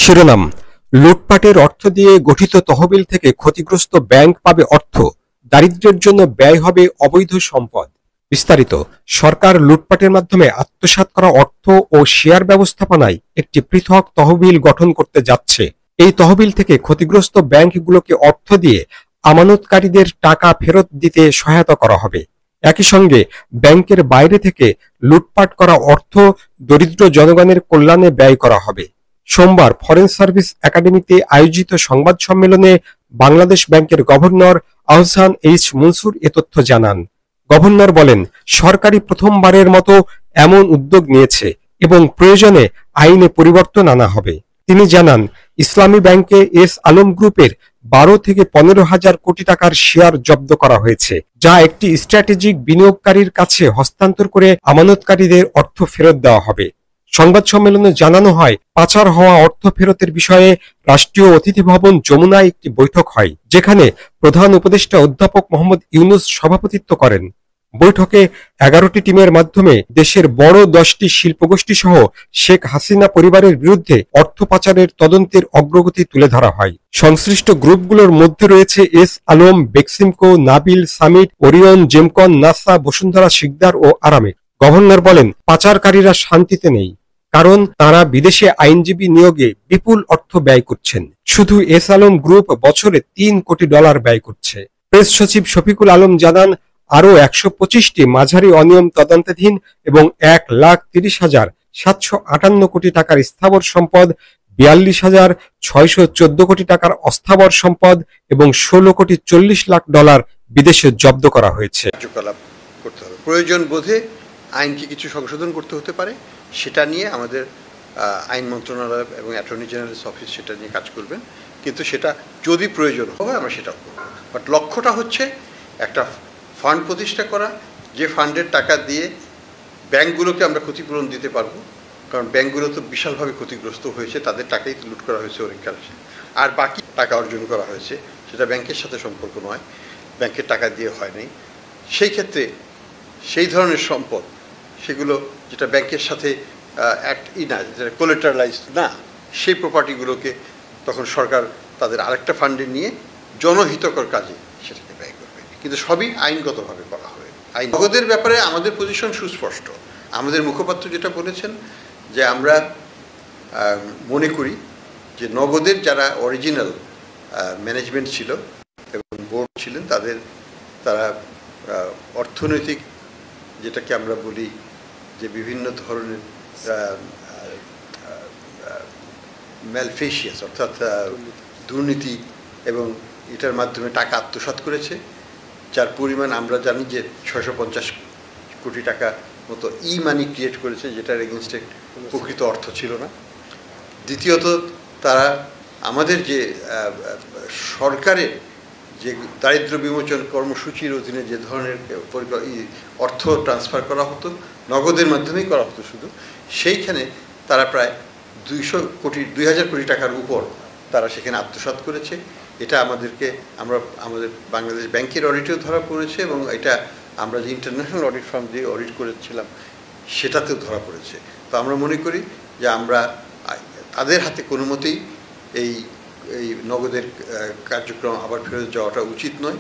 শিরোনাম: লুটপাটের অর্থ দিয়ে গঠিত তহবিল থেকে ক্ষতিগ্রস্ত ব্যাংক পাবে অর্থ, দারিদ্র্যের জন্য ব্যয় হবে অবৈধ সম্পদ। বিস্তারিত: সরকার লুটপাটের মাধ্যমে আত্মসাৎ করা অর্থ ও শেয়ার ব্যবস্থাপনায় একটি পৃথক তহবিল গঠন করতে যাচ্ছে। এই তহবিল থেকে ক্ষতিগ্রস্ত ব্যাংকগুলোকে অর্থ দিয়ে আমানতকারীদের টাকা ফেরত দিতে সহায়তা করা হবে। একই সঙ্গে ব্যাংকের বাইরে থেকে লুটপাট করা অর্থ দরিদ্র জনগণের কল্যাণে ব্যয় করা হবে। সোমবার ফরেন সার্ভিস একাডেমিতে আয়োজিত সংবাদ সম্মেলনে বাংলাদেশ ব্যাংকের গভর্নর আহসান এইচ মনসুর এ তথ্য জানান। গভর্নর বলেন, সরকারি প্রথমবারের মতো এমন উদ্যোগ নিয়েছে এবং প্রয়োজনে আইনে পরিবর্তন আনা হবে। তিনি জানান, ইসলামী ব্যাংকে এস আলম গ্রুপের 12 থেকে 15 হাজার কোটি টাকার শেয়ার জব্দ করা হয়েছে, যা একটি স্ট্র্যাটেজিক বিনিয়োগকারীর কাছে হস্তান্তর করে আমানতকারীদের অর্থ ফেরত দেওয়া হবে। সংবাদ সম্মেলনে জানানো হয়, পাচার হওয়া অর্থ ফেরতের বিষয়ে রাষ্ট্রীয় অতিথি ভবন যমুনায় একটি বৈঠক হয়, যেখানে প্রধান উপদেষ্টা অধ্যাপক মোহাম্মদ ইউনূস সভাপতিত্ব করেন। বৈঠকে 11টি টিমের মাধ্যমে দেশের বড় 10টি শিল্পগোষ্ঠী সহ শেখ হাসিনা পরিবারের বিরুদ্ধে অর্থ পাচারের তদন্তের অগ্রগতি তুলে ধরা হয়। সংশ্লিষ্ট গ্রুপগুলোর মধ্যে রয়েছে এস আলম, বেক্সিমকো, নাবিল, সামিট, ওরিয়ন, জেমকন, নাসা, বসুন্ধরা শিকদার ও আরামেক। গভর্নর বলেন, পাচারকারীরা শান্তিতে নেই, কারণ তারা বিদেশে আইনজীবী নিয়োগে বিপুল অর্থ ব্যয় করছেন। শুধু এস আলম গ্রুপ বছরে $3 কোটি ব্যয় করছে। প্রেস সচিব শফিকুল আলম জানান, আরও 125টি মাঝারি অনিয়ম তদন্তাধীন এবং 1,30,758 কোটি টাকার স্থাবর সম্পদ, 42,614 কোটি টাকার অস্থাবর সম্পদ এবং $16,40,00,000 বিদেশে জব্দ করা হয়েছে। কার্যকলাপ করতে হবে, প্রয়োজন বোধে আইনকে কিছু সংশোধন করতে হতে পারে, সেটা নিয়ে আমাদের আইন মন্ত্রণালয় এবং অ্যাটর্নি জেনারেলস অফিস সেটা নিয়ে কাজ করবেন। কিন্তু সেটা যদি প্রয়োজন হয় আমরা সেটাও করব। বাট লক্ষ্যটা হচ্ছে একটা ফান্ড প্রতিষ্ঠা করা, যে ফান্ডের টাকা দিয়ে ব্যাংকগুলোকে আমরা ক্ষতিপূরণ দিতে পারবো, কারণ ব্যাংকগুলো তো বিশালভাবে ক্ষতিগ্রস্ত হয়েছে, তাদের টাকাই তো লুট করা হয়েছে অনেক কাছে, আর বাকি টাকা অর্জন করা হয়েছে সেটা ব্যাংকের সাথে সম্পর্ক নয়, ব্যাংকের টাকা দিয়ে হয়নি। সেই ক্ষেত্রে সেই ধরনের সম্পদ, সেগুলো যেটা ব্যাংকের সাথে না, যেটা কোলেটারালাইজ না, সেই প্রপার্টিগুলোকে তখন সরকার তাদের আরেকটা ফান্ডে নিয়ে জনহিতকর কাজে সেটাকে ব্যয় করবে, কিন্তু সবই আইনগতভাবে করা হবে। আইন নগদের ব্যাপারে আমাদের পজিশন সুস্পষ্ট। আমাদের মুখপাত্র যেটা বলেছেন যে আমরা মনে করি যে নগদের যারা অরিজিনাল ম্যানেজমেন্ট ছিল এবং বোর্ড ছিলেন, তারা অর্থনৈতিক, যেটাকে আমরা বলি যে বিভিন্ন ধরনের ম্যালফেশিয়াস, অর্থাৎ দুর্নীতি এবং এটার মাধ্যমে টাকা আত্মসাৎ করেছে, যার পরিমাণ আমরা জানি যে 650 কোটি টাকা মতো মানি ক্রিয়েট করেছে, যেটার এগেনস্টে প্রকৃত অর্থ ছিল না। দ্বিতীয়ত, তারা আমাদের যে সরকারের যে দারিদ্র বিমোচন কর্মসূচির অধীনে যে ধরনের অর্থ ট্রান্সফার করা হতো, নগদের মাধ্যমেই করা হতো শুধু, সেইখানে তারা প্রায় 2,000 কোটি টাকার উপর তারা সেখানে আত্মসাৎ করেছে। এটা আমাদের বাংলাদেশ ব্যাংকের অডিটেও ধরা পড়েছে এবং এটা আমরা যে ইন্টারন্যাশনাল অডিট ফার্ম দিয়ে অডিট করেছিলাম সেটাতেও ধরা পড়েছে। তো আমরা মনে করি যে আমরা তাদের হাতে কোনো মতেই এই নগদের কার্যক্রম আবার ফেরত যাওয়াটা উচিত নয়।